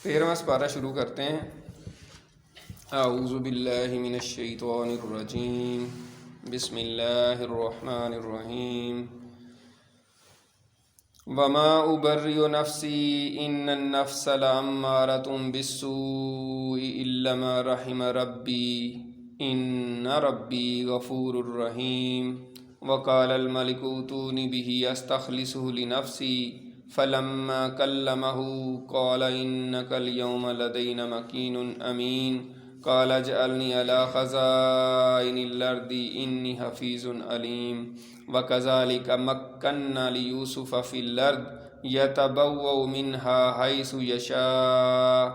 13واں سپارہ شروع کرتے ہیں۔ اعوذ باللہ من الشیطان الرجیم، بسم اللہ الرحمن الرحیم۔ وما ابرئ نفسی ان النفس لامارۃ بالسوء الا ما رحم ربی ان ربی غفور رحیم۔ وقال الملک اوتونی بہ استخلصہ لنفسی فلما کلمہ قال انک اليوم لدینا مکین امین۔ قال اجعلنی علی خزائن الارض انی حفیظ علیم۔ وکذالک مکننا لیوسف فی الارض یتبوأ منها حیث یشاء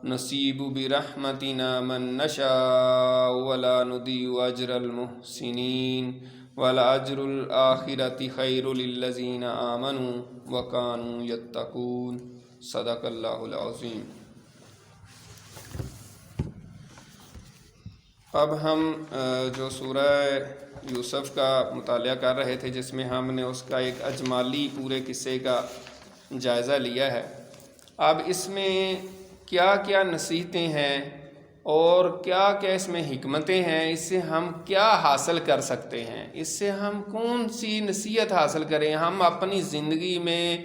نصیب برحمتنا من نشاء ولا نضیع اجر المحسنین وَلَأَجْرُ الْآخِرَةِ خَيْرٌ لِلَّذِينَ آمَنُوا وَكَانُوا يَتَّقُونَ۔ صدق اللہ العظیم۔ اب ہم جو سورہ یوسف کا مطالعہ کر رہے تھے، جس میں ہم نے اس کا ایک اجمالی پورے قصے کا جائزہ لیا ہے، اب اس میں کیا کیا نصیحتیں ہیں اور کیا کیا اس میں حکمتیں ہیں، اس سے ہم کیا حاصل کر سکتے ہیں، اس سے ہم کون سی نصیحت حاصل کریں، ہم اپنی زندگی میں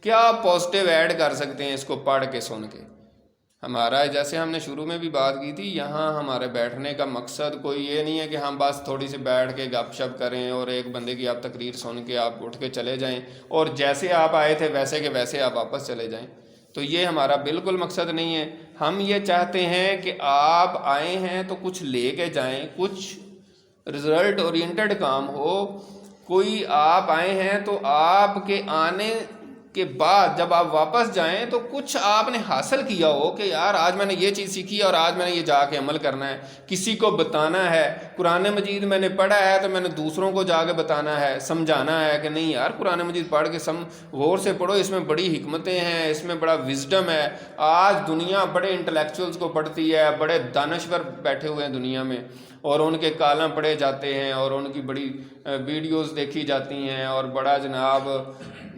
کیا پازیٹیو ایڈ کر سکتے ہیں اس کو پڑھ کے سن کے۔ ہمارا جیسے ہم نے شروع میں بھی بات کی تھی، یہاں ہمارے بیٹھنے کا مقصد کوئی یہ نہیں ہے کہ ہم بس تھوڑی سی بیٹھ کے گپ شپ کریں اور ایک بندے کی آپ تقریر سن کے آپ اٹھ کے چلے جائیں اور جیسے آپ آئے تھے ویسے کے ویسے آپ واپس چلے جائیں، تو یہ ہمارا بالکل مقصد نہیں ہے۔ ہم یہ چاہتے ہیں کہ آپ آئے ہیں تو کچھ لے کے جائیں، کچھ رزلٹ اورینٹڈ کام ہو۔ کوئی آپ آئے ہیں تو آپ کے آنے کے بعد جب آپ واپس جائیں تو کچھ آپ نے حاصل کیا ہو کہ یار آج میں نے یہ چیز سیکھی اور آج میں نے یہ جا کے عمل کرنا ہے، کسی کو بتانا ہے۔ قرآن مجید میں نے پڑھا ہے تو میں نے دوسروں کو جا کے بتانا ہے، سمجھانا ہے کہ نہیں یار قرآن مجید پڑھ کے غور سے پڑھو، اس میں بڑی حکمتیں ہیں، اس میں بڑا وزڈم ہے۔ آج دنیا بڑے انٹلیکچوئلز کو پڑھتی ہے، بڑے دانشور بیٹھے ہوئے ہیں دنیا میں، اور ان کے کالم پڑھے جاتے ہیں اور ان کی بڑی ویڈیوز دیکھی جاتی ہیں اور بڑا جناب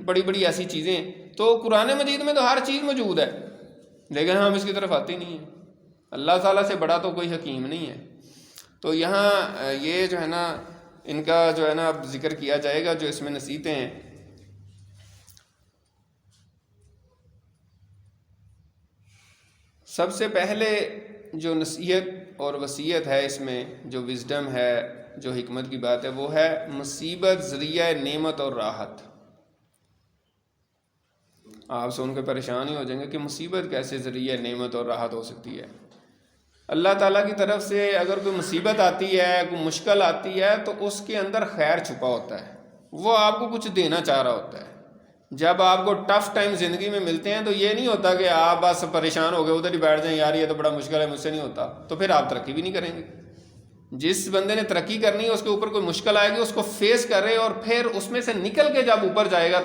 بڑی بڑی ایسی چیزیں۔ تو قرآن مجید میں تو ہر چیز موجود ہے، لیکن ہم اس کی طرف آتے نہیں ہیں۔ اللہ تعالیٰ سے بڑا تو کوئی حکیم نہیں ہے۔ تو یہاں یہ جو ہے نا ان کا جو ہے نا اب ذکر کیا جائے گا، جو اس میں نصیحتیں ہیں۔ سب سے پہلے جو نصیحت اور وصیت ہے اس میں، جو وزڈم ہے، جو حکمت کی بات ہے، وہ ہے مصیبت ذریعہ نعمت اور راحت۔ آپ سن کے پریشان ہی ہو جائیں گے کہ مصیبت کیسے ذریعہ نعمت اور راحت ہو سکتی ہے۔ اللہ تعالیٰ کی طرف سے اگر کوئی مصیبت آتی ہے، کوئی مشکل آتی ہے، تو اس کے اندر خیر چھپا ہوتا ہے، وہ آپ کو کچھ دینا چاہ رہا ہوتا ہے۔ جب آپ کو ٹف ٹائم زندگی میں ملتے ہیں تو یہ نہیں ہوتا کہ آپ بس پریشان ہو گئے ادھر ہی بیٹھ جائیں، یار یہ تو بڑا مشکل ہے، مجھ سے نہیں ہوتا، تو پھر آپ ترقی بھی نہیں کریں گے۔ جس بندے نے ترقی کرنی ہے اس کے اوپر کوئی مشکل آئے گی، اس کو فیس کرے اور پھر اس میں سے نکل کے جب اوپر جائے گا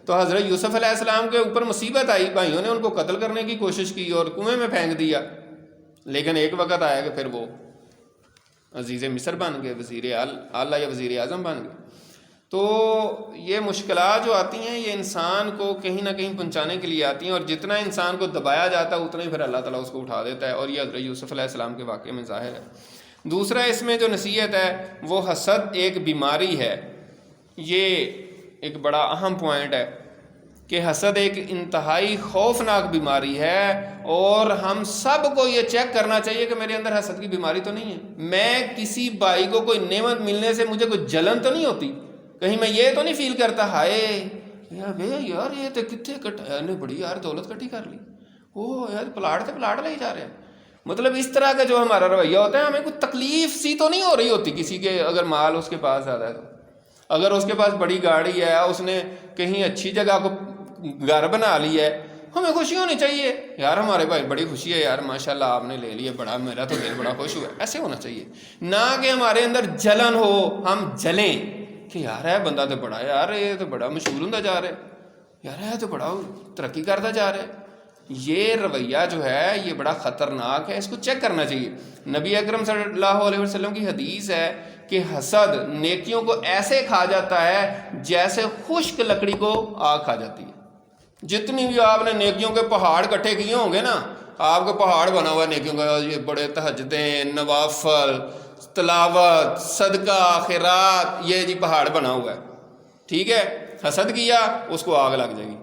تو حضرت یوسف علیہ السلام کے اوپر مصیبت آئی، بھائیوں نے ان کو قتل کرنے کی کوشش کی اور کنویں میں پھینک دیا، لیکن ایک وقت آیا کہ پھر وہ عزیز مصر بن گئے، وزیر اعلیٰ یا وزیر اعظم بن گئے۔ تو یہ مشکلات جو آتی ہیں یہ انسان کو کہیں نہ کہیں پہنچانے کے لیے آتی ہیں، اور جتنا انسان کو دبایا جاتا ہے اتنا ہی پھر اللہ تعالیٰ اس کو اٹھا دیتا ہے، اور یہ حضرت یوسف علیہ السلام کے واقعے میں ظاہر ہے۔ دوسرا اس میں جو نصیحت ہے وہ حسد ایک بیماری ہے۔ یہ ایک بڑا اہم پوائنٹ ہے کہ حسد ایک انتہائی خوفناک بیماری ہے، اور ہم سب کو یہ چیک کرنا چاہیے کہ میرے اندر حسد کی بیماری تو نہیں ہے۔ میں کسی بھائی کو کوئی نعمت ملنے سے مجھے کوئی جلن تو نہیں ہوتی، کہیں میں یہ تو نہیں فیل کرتا ہائے یار یہ تو کتنے نے بڑی یار دولت کٹھی کر لی، وہ یار پلاٹ سے پلاٹ لے جا رہے ہیں۔ مطلب اس طرح کا جو ہمارا رویہ ہوتا ہے، ہمیں کوئی تکلیف سی تو نہیں ہو رہی ہوتی کسی کے اگر مال اس کے پاس زیادہ ہے تو۔ اگر اس کے پاس بڑی گاڑی ہے، اس نے کہیں اچھی جگہ کو گھر بنا لی ہے، ہمیں خوشی ہونی چاہیے، یار ہمارے بھائی بڑی خوشی ہے یار ماشاءاللہ آپ نے لے لیا، بڑا میرا تو دل بڑا خوش ہوا ہے۔ ایسے ہونا چاہیے، نہ کہ ہمارے اندر جلن ہو، ہم جلیں کہ یار ہے بندہ تو بڑا، یار یہ تو بڑا مشہور ہوتا جا رہا ہے، یار ہے تو بڑا ترقی کرتا جا رہا ہے۔ یہ رویہ جو ہے یہ بڑا خطرناک ہے، اس کو چیک کرنا چاہیے۔ نبی اکرم صلی اللہ علیہ وسلم کی حدیث ہے کہ حسد نیکیوں کو ایسے کھا جاتا ہے جیسے خشک لکڑی کو آگ کھا جاتی ہے۔ جتنی بھی آپ نے نیکیوں کے پہاڑ اکٹھے کیے ہوں گے نا، آپ کا پہاڑ بنا ہوا ہے نیکیوں کا، یہ بڑے تہجدیں، نوافل، تلاوت، صدقہ، خیرات، یہ جی پہاڑ بنا ہوا ہے، ٹھیک ہے، حسد کیا اس کو آگ لگ جائے گی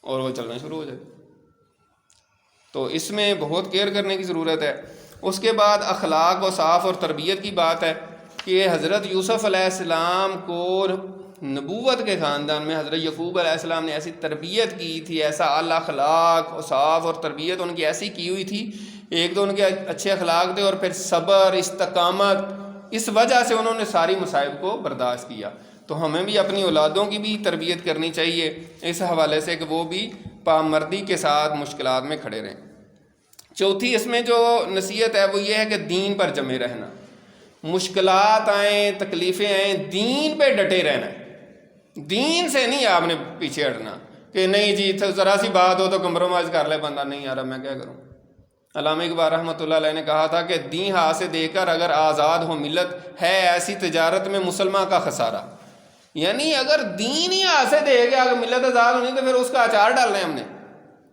اور وہ چلنا شروع ہو جائے گی۔ تو اس میں بہت کیئر کرنے کی ضرورت ہے۔ اس کے بعد اخلاق و صاف اور تربیت کی بات ہے کہ حضرت یوسف علیہ السلام کو نبوت کے خاندان میں حضرت یعقوب علیہ السلام نے ایسی تربیت کی تھی، ایسا اعلیٰ اخلاق و صاف اور تربیت ان کی ایسی کی ہوئی تھی، ایک تو ان کے اچھے اخلاق تھے اور پھر صبر، استقامت، اس وجہ سے انہوں نے ساری مصائب کو برداشت کیا۔ تو ہمیں بھی اپنی اولادوں کی بھی تربیت کرنی چاہیے اس حوالے سے کہ وہ بھی پامردی کے ساتھ مشکلات میں کھڑے رہیں۔ چوتھی اس میں جو نصیحت ہے وہ یہ ہے کہ دین پر جمے رہنا، مشکلات آئیں، تکلیفیں آئیں، دین پہ ڈٹے رہنا ہے، دین سے نہیں آپ نے پیچھے ہٹنا کہ نہیں جی ذرا سی بات ہو تو کمپرومائز کر لے بندہ، نہیں یار میں کیا کروں۔ علامہ اقبال رحمۃ اللہ علیہ نے کہا تھا کہ دین ہاتھ سے دے کر اگر آزاد ہو ملت، ہے ایسی تجارت میں مسلمان کا خسارہ۔ یعنی اگر دین ہی ہاتھ سے دے گیا، اگر ملت آزاد ہونی تو پھر اس کا اچار ڈالنا ہے ہم نے۔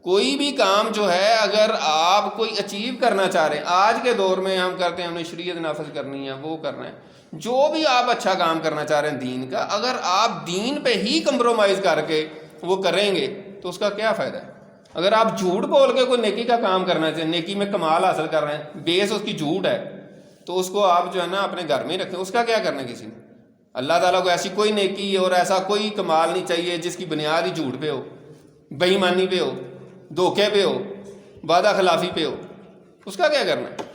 کوئی بھی کام جو ہے اگر آپ کوئی اچیو کرنا چاہ رہے ہیں، آج کے دور میں ہم کرتے ہیں ہم نے شریعت نافذ کرنی ہے، وہ کرنا ہے، جو بھی آپ اچھا کام کرنا چاہ رہے ہیں دین کا، اگر آپ دین پہ ہی کمپرومائز کر کے وہ کریں گے تو اس کا کیا فائدہ ہے؟ اگر آپ جھوٹ بول کے کوئی نیکی کا کام کرنا چاہیں، نیکی میں کمال حاصل کر رہے ہیں، بیس اس کی جھوٹ ہے، تو اس کو آپ جو ہے نا اپنے گھر میں رکھیں، اس کا کیا کرنا کسی نے؟ اللہ تعالیٰ کو ایسی کوئی نیکی اور ایسا کوئی کمال نہیں چاہیے جس کی بنیاد ہی جھوٹ پہ ہو، بے ایمانی پہ ہو، دھوکے پہ ہو، وعدہ خلافی پہ ہو، اس کا کیا کرنا ہے؟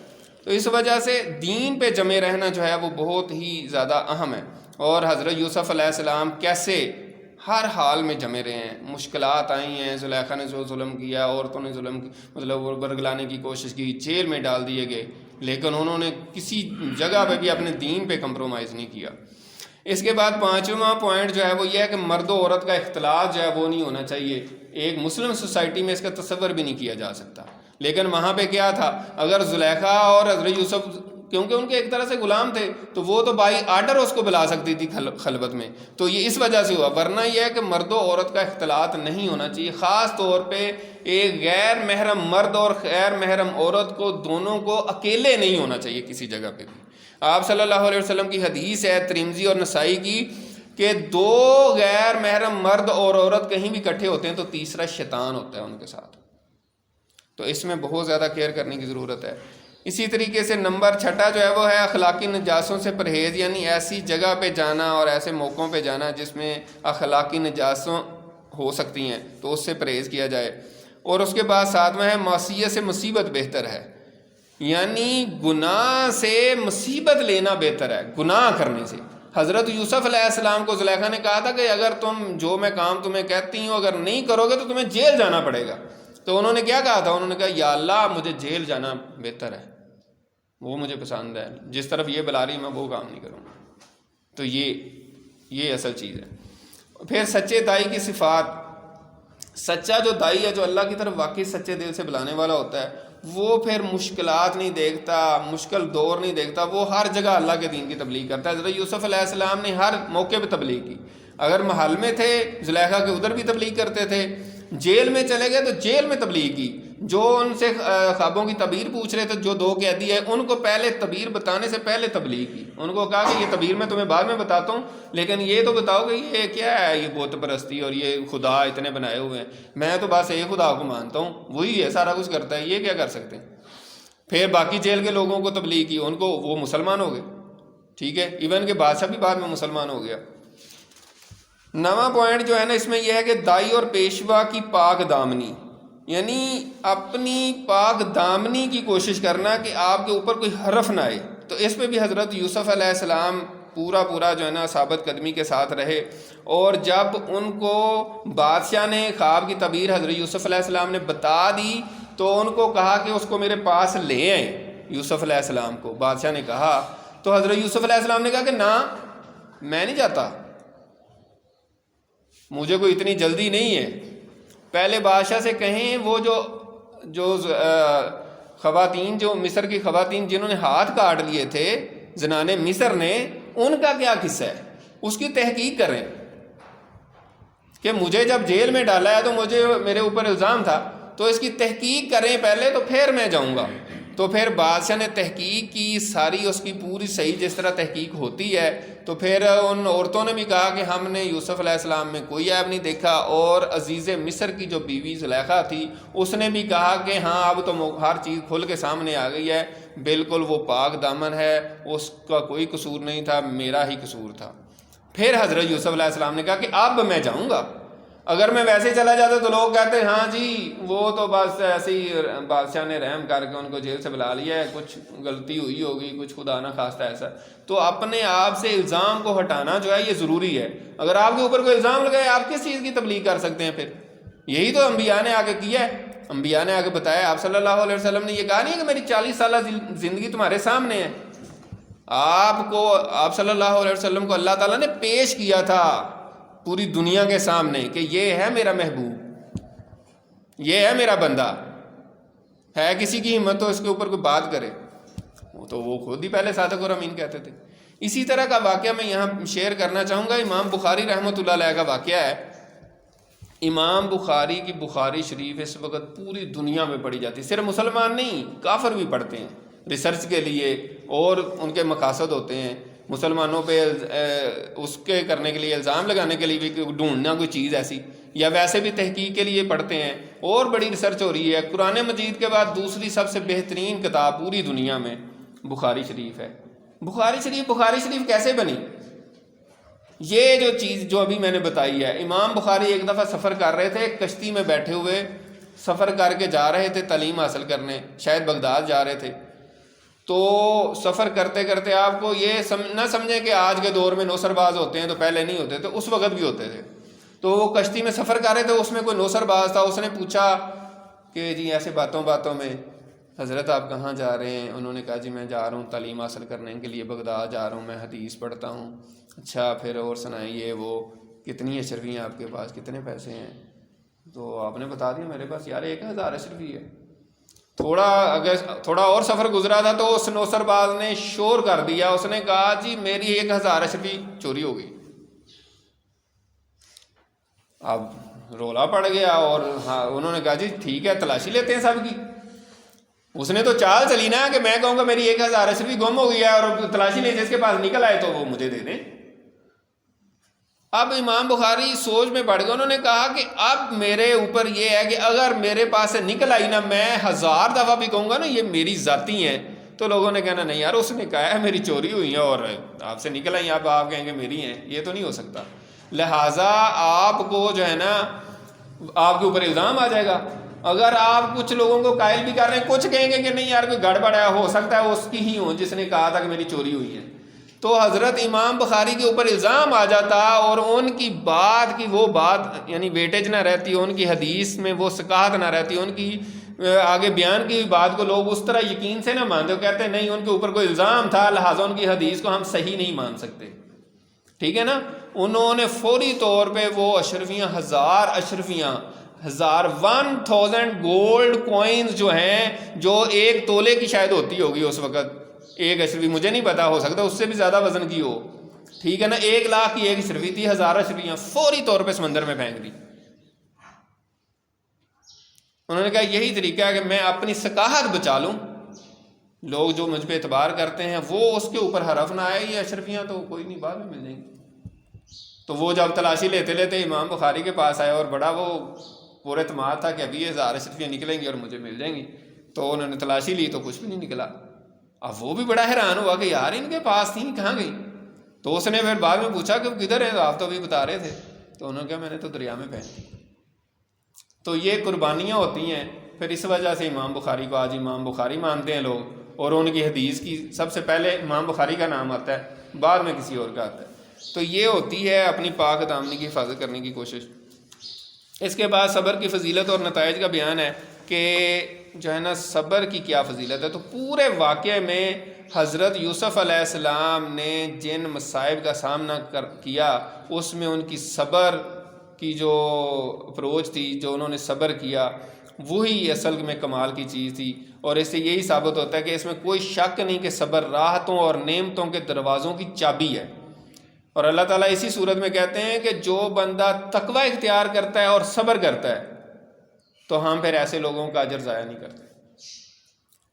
تو اس وجہ سے دین پہ جمے رہنا جو ہے وہ بہت ہی زیادہ اہم ہے۔ اور حضرت یوسف علیہ السلام کیسے ہر حال میں جمے رہے ہیں، مشکلات آئی ہیں، زلیخا نے جو ظلم کیا، عورتوں نے ظلم مطلب برگلانے کی کوشش کی، جیل میں ڈال دیے گئے، لیکن انہوں نے کسی جگہ پہ بھی اپنے دین پہ کمپرومائز نہیں کیا۔ اس کے بعد پانچواں پوائنٹ جو ہے وہ یہ ہے کہ مرد و عورت کا اختلاط جو ہے وہ نہیں ہونا چاہیے۔ ایک مسلم سوسائٹی میں اس کا تصور بھی نہیں کیا جا سکتا، لیکن وہاں پہ کیا تھا، اگر زلیخا اور حضرت یوسف کیونکہ ان کے ایک طرح سے غلام تھے تو وہ تو بائی آرڈر اس کو بلا سکتی تھی خلوت میں، تو یہ اس وجہ سے ہوا، ورنہ یہ ہے کہ مرد و عورت کا اختلاط نہیں ہونا چاہیے، خاص طور پہ ایک غیر محرم مرد اور غیر محرم عورت کو دونوں کو اکیلے نہیں ہونا چاہیے کسی جگہ پہ بھی۔ آپ صلی اللہ علیہ وسلم کی حدیث ہے ترمذی اور نسائی کی کہ دو غیر محرم مرد اور عورت کہیں بھی اکٹھے ہوتے ہیں تو تیسرا شیطان ہوتا ہے ان کے ساتھ، تو اس میں بہت زیادہ کیئر کرنے کی ضرورت ہے۔ اسی طریقے سے نمبر 6 جو ہے وہ ہے اخلاقی نجاسوں سے پرہیز، یعنی ایسی جگہ پہ جانا اور ایسے موقعوں پہ جانا جس میں اخلاقی نجاسوں ہو سکتی ہیں تو اس سے پرہیز کیا جائے۔ اور اس کے بعد 7واں ہے معصیت سے مصیبت بہتر ہے، یعنی گناہ سے مصیبت لینا بہتر ہے گناہ کرنے سے۔ حضرت یوسف علیہ السلام کو زلیخا نے کہا تھا کہ اگر تم جو میں کام تمہیں کہتی ہوں اگر نہیں کرو گے تو تمہیں جیل جانا پڑے گا، تو انہوں نے کیا کہا تھا؟ انہوں نے کہا یا اللہ مجھے جیل جانا بہتر ہے، وہ مجھے پسند ہے، جس طرف یہ بلا رہی میں وہ کام نہیں کروں گا۔ تو یہ اصل چیز ہے۔ پھر سچے دائی کی صفات، سچا جو دائی ہے جو اللہ کی طرف واقعی سچے دل سے بلانے والا ہوتا ہے وہ پھر مشکلات نہیں دیکھتا، مشکل دور نہیں دیکھتا، وہ ہر جگہ اللہ کے دین کی تبلیغ کرتا ہے۔ حضرت یوسف علیہ السلام نے ہر موقع پہ تبلیغ کی، اگر محل میں تھے زلیخا کے ادھر بھی تبلیغ کرتے تھے، جیل میں چلے گئے تو جیل میں تبلیغ کی، جو ان سے خوابوں کی تعبیر پوچھ رہے تھے، جو 2 قیدی ہے ان کو پہلے تعبیر بتانے سے پہلے تبلیغ کی، ان کو کہا کہ یہ تعبیر میں تمہیں بعد میں بتاتا ہوں لیکن یہ تو بتاؤ کہ یہ کیا ہے، یہ بت پرستی اور یہ خدا اتنے بنائے ہوئے ہیں، میں تو بس ایک خدا کو مانتا ہوں، وہی ہے سارا کچھ کرتا ہے، یہ کیا کر سکتے ہیں۔ پھر باقی جیل کے لوگوں کو تبلیغ کی، ان کو وہ مسلمان ہو گئے، ٹھیک ہے، ایون کہ بادشاہ بھی بعد میں مسلمان ہو گیا۔ 9واں پوائنٹ جو ہے نا اس میں یہ ہے کہ دائی اور پیشوا کی پاک دامنی، یعنی اپنی پاک دامنی کی کوشش کرنا کہ آپ کے اوپر کوئی حرف نہ آئے، تو اس پہ بھی حضرت یوسف علیہ السلام پورا جو ہے نا ثابت قدمی کے ساتھ رہے۔ اور جب ان کو بادشاہ نے خواب کی تعبیر حضرت یوسف علیہ السلام نے بتا دی تو ان کو کہا کہ اس کو میرے پاس لے آئیں، یوسف علیہ السلام کو بادشاہ نے کہا، تو حضرت یوسف علیہ السلام نے کہا کہ نہ میں نہیں جاتا، مجھے کوئی اتنی جلدی نہیں ہے، پہلے بادشاہ سے کہیں وہ جو خواتین، جو مصر کی خواتین جنہوں نے ہاتھ کاٹ لیے تھے زنانے مصر نے، ان کا کیا قصہ ہے اس کی تحقیق کریں۔ کہ مجھے جب جیل میں ڈالا ہے تو مجھے میرے اوپر الزام تھا، تو اس کی تحقیق کریں پہلے تو پھر میں جاؤں گا۔ تو پھر بادشاہ نے تحقیق کی ساری، اس کی پوری صحیح جس طرح تحقیق ہوتی ہے، تو پھر ان عورتوں نے بھی کہا کہ ہم نے یوسف علیہ السلام میں کوئی عیب نہیں دیکھا، اور عزیز مصر کی جو بیوی زلیخا تھی اس نے بھی کہا کہ ہاں اب تو ہر چیز کھل کے سامنے آ گئی ہے، بالکل وہ پاک دامن ہے، اس کا کوئی قصور نہیں تھا، میرا ہی قصور تھا۔ پھر حضرت یوسف علیہ السلام نے کہا کہ اب میں جاؤں گا، اگر میں ویسے چلا جاتا تو لوگ کہتے ہاں جی وہ تو بس ایسے ہی بادشاہ نے رحم کر کے ان کو جیل سے بلا لیا ہے، کچھ غلطی ہوئی ہوگی، کچھ خدا نہ خواستہ ایسا۔ تو اپنے آپ سے الزام کو ہٹانا جو ہے یہ ضروری ہے۔ اگر آپ کے اوپر کوئی الزام لگائے آپ کس چیز کی تبلیغ کر سکتے ہیں؟ پھر یہی تو انبیاء نے آگے کیا ہے، انبیاء نے آگے بتایا۔ آپ صلی اللہ علیہ وسلم نے یہ کہا نہیں کہ میری 40 سالہ زندگی تمہارے سامنے ہے، آپ صلی اللہ علیہ وسلم کو اللہ تعالیٰ نے پیش کیا تھا پوری دنیا کے سامنے کہ یہ ہے میرا محبوب، یہ ہے میرا بندہ، ہے کسی کی ہمت تو اس کے اوپر کوئی بات کرے، وہ تو وہ خود ہی پہلے صادق اور امین کہتے تھے۔ اسی طرح کا واقعہ میں یہاں شیئر کرنا چاہوں گا، امام بخاری رحمۃ اللہ علیہ کا واقعہ ہے۔ امام بخاری کی بخاری شریف اس وقت پوری دنیا میں پڑھی جاتی ہے، صرف مسلمان نہیں کافر بھی پڑھتے ہیں ریسرچ کے لیے، اور ان کے مقاصد ہوتے ہیں مسلمانوں پہ اس کے کرنے کے لیے، الزام لگانے کے لیے بھی ڈھونڈنا کوئی چیز ایسی، یا ویسے بھی تحقیق کے لیے پڑھتے ہیں، اور بڑی ریسرچ ہو رہی ہے۔ قرآن مجید کے بعد دوسری سب سے بہترین کتاب پوری دنیا میں بخاری شریف ہے۔ بخاری شریف کیسے بنی؟ یہ جو چیز جو ابھی میں نے بتائی ہے، امام بخاری ایک دفعہ سفر کر رہے تھے، کشتی میں بیٹھے ہوئے سفر کر کے جا رہے تھے تعلیم حاصل کرنے، شاید بغداد جا رہے تھے۔ تو سفر کرتے کرتے آپ کو یہ نہ سمجھیں کہ آج کے دور میں نوسر باز ہوتے ہیں، تو پہلے نہیں ہوتے تھے، اس وقت بھی ہوتے تھے۔ تو وہ کشتی میں سفر کر رہے تھے، اس میں کوئی نوسر باز تھا، اس نے پوچھا کہ جی ایسے باتوں میں حضرت آپ کہاں جا رہے ہیں؟ انہوں نے کہا جی میں جا رہا ہوں تعلیم حاصل کرنے کے لیے بغداد جا رہا ہوں، میں حدیث پڑھتا ہوں۔ اچھا پھر اور سنائیں، یہ وہ کتنی اشرفی ہیں آپ کے پاس، کتنے پیسے ہیں؟ تو آپ نے بتا دیا میرے پاس یار 1000 اشرفی ہے۔ اگر تھوڑا اور سفر گزرا تھا تو اس نوسر باز نے شور کر دیا، اس نے کہا جی میری 1000 اشرفی چوری ہو گئی۔ اب رولا پڑ گیا، اور ہاں انہوں نے کہا جی ٹھیک ہے تلاشی لیتے ہیں سب کی۔ اس نے تو چال چلی نا کہ میں کہوں گا میری 1000 اشرفی گم ہو گئی ہے، اور تلاشی لے جس کے پاس نکل آئے تو وہ مجھے دے دیں۔ اب امام بخاری سوچ میں پڑ گئے، انہوں نے کہا کہ اب میرے اوپر یہ ہے کہ اگر میرے پاس سے نکل آئی نا، میں 1000 دفعہ بھی کہوں گا نا یہ میری ذاتی ہیں، تو لوگوں نے کہنا نہیں یار اس نے کہا ہے میری چوری ہوئی ہے اور آپ سے نکل آئی، اب آپ کہیں گے میری ہیں، یہ تو نہیں ہو سکتا۔ لہٰذا آپ کو جو ہے نا آپ کے اوپر الزام آ جائے گا۔ اگر آپ کچھ لوگوں کو قائل بھی کر رہے ہیں، کچھ کہیں گے کہ نہیں یار کوئی گڑبڑ ہے، ہو سکتا ہے اس کی ہی ہو جس نے کہا تھا کہ میری چوری ہوئی ہے، تو حضرت امام بخاری کے اوپر الزام آ جاتا، اور ان کی بات کی وہ بات یعنی ویٹیج نہ رہتی، ان کی حدیث میں وہ ثقاہت نہ رہتی، ان کی آگے بیان کی بات کو لوگ اس طرح یقین سے نہ مانتے، کہتے ہیں نہیں ان کے اوپر کوئی الزام تھا لہٰذا ان کی حدیث کو ہم صحیح نہیں مان سکتے، ٹھیک ہے نا۔ انہوں نے فوری طور پہ وہ اشرفیاں 1000 گولڈ کوئنز جو ہیں، جو 1 تولے کی شاید ہوتی ہوگی اس وقت، ایک اشرفی مجھے نہیں پتا، ہو سکتا اس سے بھی زیادہ وزن کی ہو، ٹھیک ہے نا، 1 لاکھ کی ایک اشرفی تھی، 1000 اشرفیاں فوری طور پہ سمندر میں پھینک دی۔ انہوں نے کہا یہی طریقہ ہے کہ میں اپنی ثقافت بچا لوں، لوگ جو مجھ پہ اعتبار کرتے ہیں وہ اس کے اوپر حرف نہ آئے، یہ اشرفیاں تو کوئی نہیں بعد میں مل جائیں گی۔ تو وہ جب تلاشی لیتے لیتے امام بخاری کے پاس آئے، اور بڑا وہ پورے اعتماد تھا کہ ابھی 1000 اشرفیاں نکلیں گی اور مجھے مل جائیں گی، تو انہوں نے تلاشی لی تو کچھ بھی نہیں نکلا۔ اب وہ بھی بڑا حیران ہوا کہ یار ان کے پاس تھیں کہاں گئی؟ تو اس نے پھر بعد میں پوچھا کہ کدھر ہے؟ آپ تو ابھی بتا رہے تھے، تو انہوں نے کہا میں نے تو دریا میں پھینک دی۔ تو یہ قربانیاں ہوتی ہیں، پھر اس وجہ سے امام بخاری کو آج امام بخاری مانتے ہیں لوگ، اور ان کی حدیث کی سب سے پہلے امام بخاری کا نام آتا ہے، بعد میں کسی اور کا آتا ہے۔ تو یہ ہوتی ہے اپنی پاک دامنی کی حفاظت کرنے کی کوشش۔ اس کے بعد صبر کی فضیلت اور نتائج کا بیان ہے کہ جو ہے نا صبر کی کیا فضیلت ہے۔ تو پورے واقعے میں حضرت یوسف علیہ السلام نے جن مصائب کا سامنا کیا، اس میں ان کی صبر کی جو اپروچ تھی، جو انہوں نے صبر کیا، وہی اصل میں کمال کی چیز تھی۔ اور اس سے یہی ثابت ہوتا ہے کہ اس میں کوئی شک نہیں کہ صبر راحتوں اور نعمتوں کے دروازوں کی چابی ہے۔ اور اللہ تعالیٰ اسی صورت میں کہتے ہیں کہ جو بندہ تقوی اختیار کرتا ہے اور صبر کرتا ہے تو ہم پھر ایسے لوگوں کا اجر ضائع نہیں کرتے.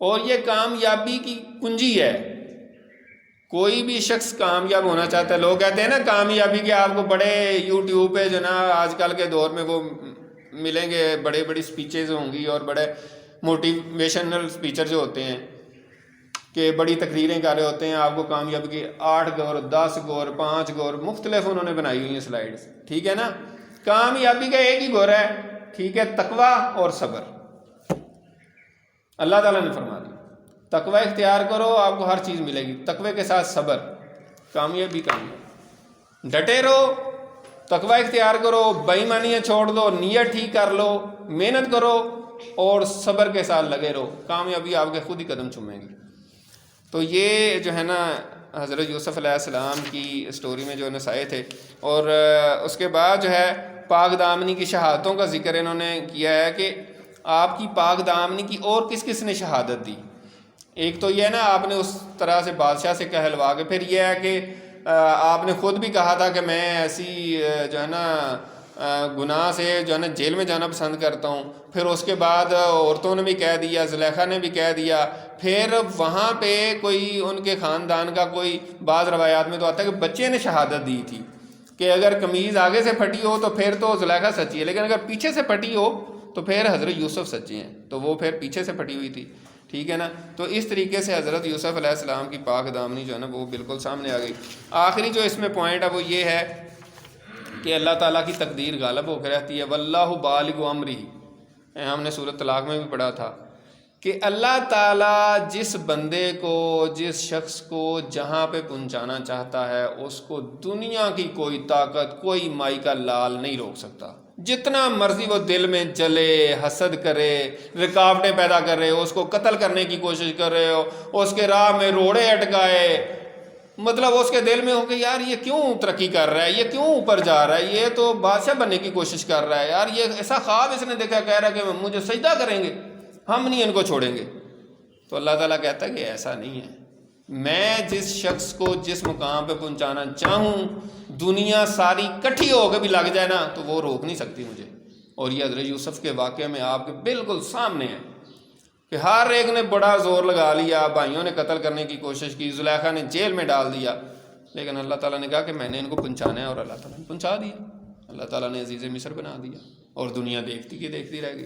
اور یہ کامیابی کی کنجی ہے. کوئی بھی شخص کامیاب ہونا چاہتا ہے. لوگ کہتے ہیں نا کامیابی کے آپ کو بڑے یوٹیوب پہ جو نا آج کل کے دور میں وہ ملیں گے, بڑی بڑی سپیچز ہوں گی اور بڑے موٹیویشنل سپیچر جو ہوتے ہیں کہ بڑی تقریریں کر رہے ہوتے ہیں آپ کو کامیابی کی 8 گور 10 گور 5 گور مختلف انہوں نے بنائی ہوئی ہیں سلائیڈز. ٹھیک ہے نا, کامیابی کا ایک ہی گور ہے, ٹھیک ہے, تقوی اور صبر. اللہ تعالیٰ نے فرما دیا تقوی اختیار کرو آپ کو ہر چیز ملے گی, تقوی کے ساتھ صبر, کامیابی. ڈٹے رہو, تقوی اختیار کرو, بے ایمانیاں چھوڑ دو, نیت ٹھیک کر لو, محنت کرو اور صبر کے ساتھ لگے رہو, کامیابی آپ کے خود ہی قدم چومے گی. تو یہ جو ہے نا حضرت یوسف علیہ السلام کی اسٹوری میں جو نسائے تھے. اور اس کے بعد جو ہے پاک دامنی کی شہادتوں کا ذکر انہوں نے کیا ہے کہ آپ کی پاک دامنی کی اور کس کس نے شہادت دی. ایک تو یہ ہے نا آپ نے اس طرح سے بادشاہ سے کہلوا کے, پھر یہ ہے کہ آپ نے خود بھی کہا تھا کہ میں ایسی جو ہے نا گناہ سے جو ہے نا جیل میں جانا پسند کرتا ہوں. پھر اس کے بعد عورتوں نے بھی کہہ دیا, زلیخا نے بھی کہہ دیا. پھر وہاں پہ کوئی ان کے خاندان کا کوئی بعض روایات میں تو آتا ہے کہ بچے نے شہادت دی تھی کہ اگر قمیض آگے سے پھٹی ہو تو پھر تو زلیخا سچی ہے, لیکن اگر پیچھے سے پھٹی ہو تو پھر حضرت یوسف سچے ہیں. تو وہ پھر پیچھے سے پھٹی ہوئی تھی. ٹھیک ہے نا. تو اس طریقے سے حضرت یوسف علیہ السلام کی پاک دامنی جو ہے نا وہ بالکل سامنے آ گئی. آخری جو اس میں پوائنٹ ہے وہ یہ ہے کہ اللہ تعالیٰ کی تقدیر غالب ہو کے رہتی ہے. واللہ بالغ امرہ, ہم نے سورۃ طلاق میں بھی پڑھا تھا کہ اللہ تعالیٰ جس بندے کو, جس شخص کو جہاں پہ پہنچانا چاہتا ہے اس کو دنیا کی کوئی طاقت, کوئی مائی کا لال نہیں روک سکتا. جتنا مرضی وہ دل میں جلے, حسد کرے, رکاوٹیں پیدا کر رہے ہو, اس کو قتل کرنے کی کوشش کر رہے ہو, اس کے راہ میں روڑے اٹکائے, مطلب اس کے دل میں ہو کہ یار یہ کیوں ترقی کر رہا ہے, یہ کیوں اوپر جا رہا ہے, یہ تو بادشاہ بننے کی کوشش کر رہا ہے, یار یہ ایسا خواب اس نے دیکھا, کہہ رہا ہے کہ مجھے سجدہ کریں گے, ہم نہیں ان کو چھوڑیں گے. تو اللہ تعالیٰ کہتا ہے کہ ایسا نہیں ہے. میں جس شخص کو جس مقام پہ پہنچانا چاہوں دنیا ساری کٹھی ہو کے بھی لگ جائے نا تو وہ روک نہیں سکتی مجھے. اور یہ حضرت یوسف کے واقعے میں آپ کے بالکل سامنے ہے کہ ہر ایک نے بڑا زور لگا لیا, بھائیوں نے قتل کرنے کی کوشش کی, زلیخا نے جیل میں ڈال دیا, لیکن اللہ تعالیٰ نے کہا کہ میں نے ان کو پہنچانا ہے, اور اللہ تعالیٰ نے پہنچا دیا. اللہ تعالیٰ نے عزیز مصر بنا دیا اور دنیا دیکھتی کی دیکھتی رہ گئی.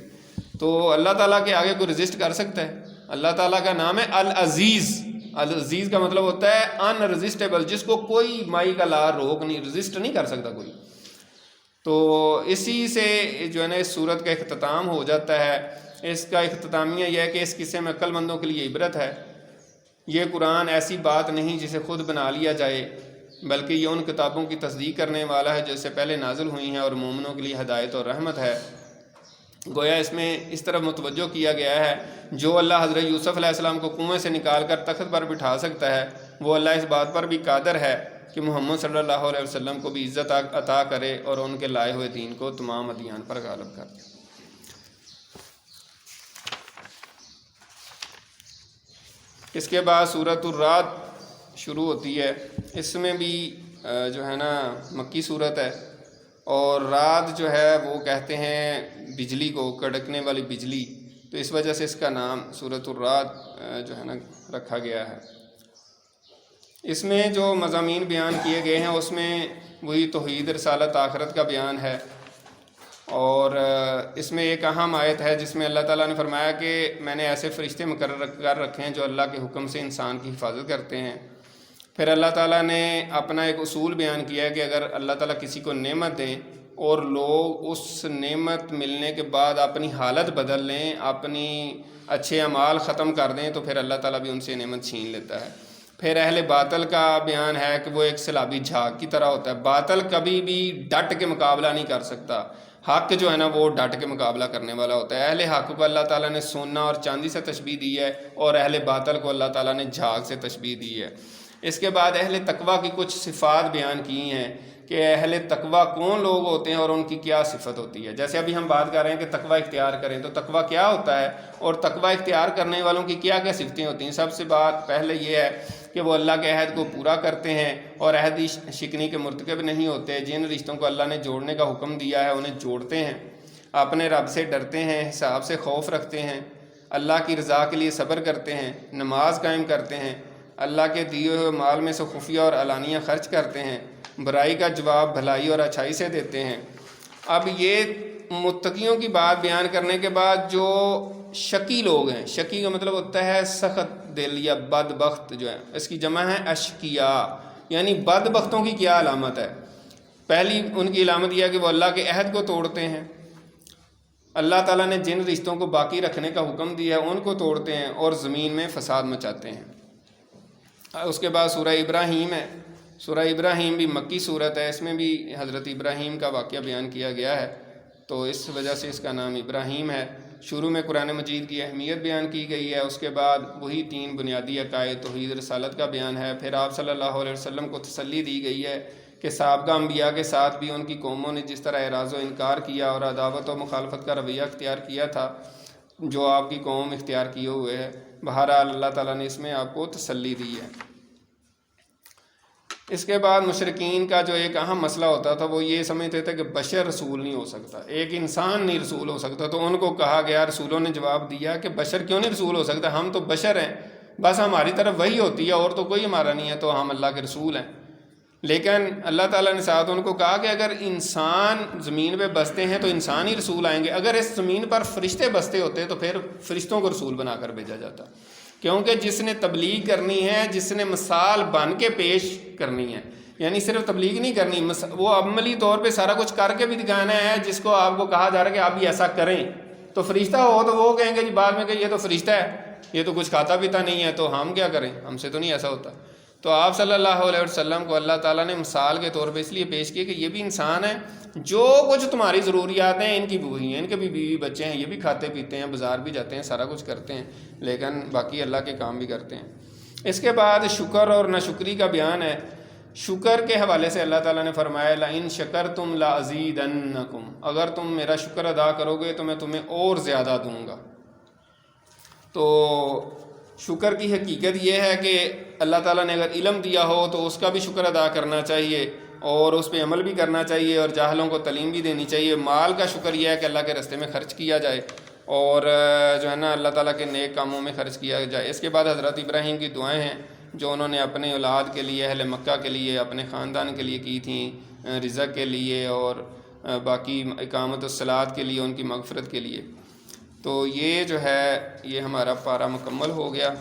تو اللہ تعالیٰ کے آگے کوئی رزسٹ کر سکتا ہے؟ اللہ تعالیٰ کا نام ہے العزیز. العزیز کا مطلب ہوتا ہے ان رزسٹیبل, جس کو کوئی مائی کا لار روک نہیں, رزسٹ نہیں کر سکتا کوئی. تو اسی سے جو ہے نا اس صورت کا اختتام ہو جاتا ہے. اس کا اختتامیہ یہ ہے کہ اس قصے میں عقل مندوں کے لیے عبرت ہے. یہ قرآن ایسی بات نہیں جسے خود بنا لیا جائے, بلکہ یہ ان کتابوں کی تصدیق کرنے والا ہے جو اس سے پہلے نازل ہوئی ہیں, اور مومنوں کے لیے ہدایت اور رحمت ہے. گویا اس میں اس طرف متوجہ کیا گیا ہے جو اللہ حضرت یوسف علیہ السلام کو کنویں سے نکال کر تخت پر بٹھا سکتا ہے, وہ اللہ اس بات پر بھی قادر ہے کہ محمد صلی اللہ علیہ وسلم کو بھی عزت عطا کرے اور ان کے لائے ہوئے دین کو تمام ادیان پر غالب کر دے. اس کے بعد سورۃ الرعد شروع ہوتی ہے. اس میں بھی جو ہے نا مکی صورت ہے, اور رات جو ہے وہ کہتے ہیں بجلی کو, کڑکنے والی بجلی, تو اس وجہ سے اس کا نام سورۃ الرعد جو ہے نا رکھا گیا ہے. اس میں جو مضامین بیان کیے گئے ہیں اس میں وہی توحید, رسالت, آخرت کا بیان ہے. اور اس میں ایک اہم آیت ہے جس میں اللہ تعالیٰ نے فرمایا کہ میں نے ایسے فرشتے مقرر کر رکھے ہیں جو اللہ کے حکم سے انسان کی حفاظت کرتے ہیں. پھر اللہ تعالیٰ نے اپنا ایک اصول بیان کیا ہے کہ اگر اللہ تعالیٰ کسی کو نعمت دیں اور لوگ اس نعمت ملنے کے بعد اپنی حالت بدل لیں, اپنی اچھے اعمال ختم کر دیں, تو پھر اللہ تعالیٰ بھی ان سے نعمت چھین لیتا ہے. پھر اہل باطل کا بیان ہے کہ وہ ایک سیلابی جھاگ کی طرح ہوتا ہے. باطل کبھی بھی ڈٹ کے مقابلہ نہیں کر سکتا, حق جو ہے نا وہ ڈٹ کے مقابلہ کرنے والا ہوتا ہے. اہل حق کو اللہ تعالیٰ نے سونا اور چاندی سے تشبیہ دی ہے, اور اہل باطل کو اللہ تعالیٰ نے جھاگ سے تشبیہ دی ہے. اس کے بعد اہل تقویٰ کی کچھ صفات بیان کی ہیں کہ اہل تقویٰ کون لوگ ہوتے ہیں اور ان کی کیا صفت ہوتی ہے. جیسے ابھی ہم بات کر رہے ہیں کہ تقویٰ اختیار کریں, تو تقویٰ کیا ہوتا ہے اور تقویٰ اختیار کرنے والوں کی کیا کیا صفتیں ہوتی ہیں. سب سے بات پہلے یہ ہے کہ وہ اللہ کے عہد کو پورا کرتے ہیں اور عہد شکنی کے مرتکب نہیں ہوتے، جن رشتوں کو اللہ نے جوڑنے کا حکم دیا ہے انہیں جوڑتے ہیں، اپنے رب سے ڈرتے ہیں، حساب سے خوف رکھتے ہیں، اللہ کی رضا کے لیے صبر کرتے ہیں، نماز قائم کرتے ہیں، اللہ کے دیے ہوئے مال میں سے خفیہ اور علانیہ خرچ کرتے ہیں، برائی کا جواب بھلائی اور اچھائی سے دیتے ہیں۔ اب یہ متقیوں کی بات بیان کرنے کے بعد جو شقی لوگ ہیں، شقی کا مطلب ہوتا ہے سخت دل یا بدبخت، جو ہے اس کی جمع ہے اشقیا، یعنی بدبختوں کی کیا علامت ہے؟ پہلی ان کی علامت یہ ہے کہ وہ اللہ کے عہد کو توڑتے ہیں، اللہ تعالیٰ نے جن رشتوں کو باقی رکھنے کا حکم دیا ہے ان کو توڑتے ہیں اور زمین میں فساد مچاتے ہیں۔ اس کے بعد سورہ ابراہیم ہے۔ سورہ ابراہیم بھی مکی صورت ہے، اس میں بھی حضرت ابراہیم کا واقعہ بیان کیا گیا ہے، تو اس وجہ سے اس کا نام ابراہیم ہے۔ شروع میں قرآن مجید کی اہمیت بیان کی گئی ہے، اس کے بعد وہی 3 بنیادی عقائد توحید رسالت کا بیان ہے۔ پھر آپ صلی اللہ علیہ وسلم کو تسلی دی گئی ہے کہ سابقہ انبیاء کے ساتھ بھی ان کی قوموں نے جس طرح اعراض و انکار کیا اور عداوت و مخالفت کا رویہ اختیار کیا تھا جو آپ کی قوم اختیار کیے ہوئے ہے، بہرحال اللہ تعالیٰ نے اس میں آپ کو تسلی دی ہے۔ اس کے بعد مشرکین کا جو ایک اہم مسئلہ ہوتا تھا وہ یہ سمجھتے تھے کہ بشر رسول نہیں ہو سکتا، ایک انسان نہیں رسول ہو سکتا، تو ان کو کہا گیا، رسولوں نے جواب دیا کہ بشر کیوں نہیں رسول ہو سکتا، ہم تو بشر ہیں، بس ہماری طرف وہی ہوتی ہے اور تو کوئی ہمارا نہیں ہے، تو ہم اللہ کے رسول ہیں۔ لیکن اللہ تعالیٰ نے ساتھ ان کو کہا کہ اگر انسان زمین پہ بستے ہیں تو انسان ہی رسول آئیں گے، اگر اس زمین پر فرشتے بستے ہوتے تو پھر فرشتوں کو رسول بنا کر بھیجا جاتا، کیونکہ جس نے تبلیغ کرنی ہے، جس نے مثال بن کے پیش کرنی ہے، یعنی صرف تبلیغ نہیں کرنی، وہ عملی طور پہ سارا کچھ کر کے بھی دکھانا ہے، جس کو آپ کو کہا جا رہا ہے کہ آپ بھی ایسا کریں، تو فرشتہ ہو تو وہ کہیں گے جی بعد میں کہ یہ تو فرشتہ ہے، یہ تو کچھ کھاتا پیتا نہیں ہے، تو ہم کیا کریں، ہم سے تو نہیں ایسا ہوتا۔ تو آپ صلی اللہ علیہ وسلم کو اللہ تعالیٰ نے مثال کے طور پہ اس لیے پیش کیا کہ یہ بھی انسان ہے، جو کچھ تمہاری ضروریات ہیں ان کی بھی وہی ہیں، ان کے بھی بیوی بچے ہیں، یہ بھی کھاتے پیتے ہیں، بازار بھی جاتے ہیں، سارا کچھ کرتے ہیں، لیکن باقی اللہ کے کام بھی کرتے ہیں۔ اس کے بعد شکر اور ناشکری کا بیان ہے۔ شکر کے حوالے سے اللہ تعالیٰ نے فرمایا لَإِن شَكَرْتُمْ لَأَزِيدَنَّكُمْ، اگر تم میرا شکر ادا کرو گے تو میں تمہیں اور زیادہ دوں گا۔ تو شکر کی حقیقت یہ ہے کہ اللہ تعالیٰ نے اگر علم دیا ہو تو اس کا بھی شکر ادا کرنا چاہیے اور اس پہ عمل بھی کرنا چاہیے اور جاہلوں کو تعلیم بھی دینی چاہیے۔ مال کا شکر یہ ہے کہ اللہ کے راستے میں خرچ کیا جائے اور جو ہے نا اللہ تعالیٰ کے نیک کاموں میں خرچ کیا جائے۔ اس کے بعد حضرت ابراہیم کی دعائیں ہیں جو انہوں نے اپنے اولاد کے لیے، اہل مکہ کے لیے، اپنے خاندان کے لیے کی تھیں، رزق کے لیے اور باقی اقامت الصلاۃ کے لیے، ان کی مغفرت کے لیے۔ تو یہ جو ہے یہ ہمارا پارہ مکمل ہو گیا۔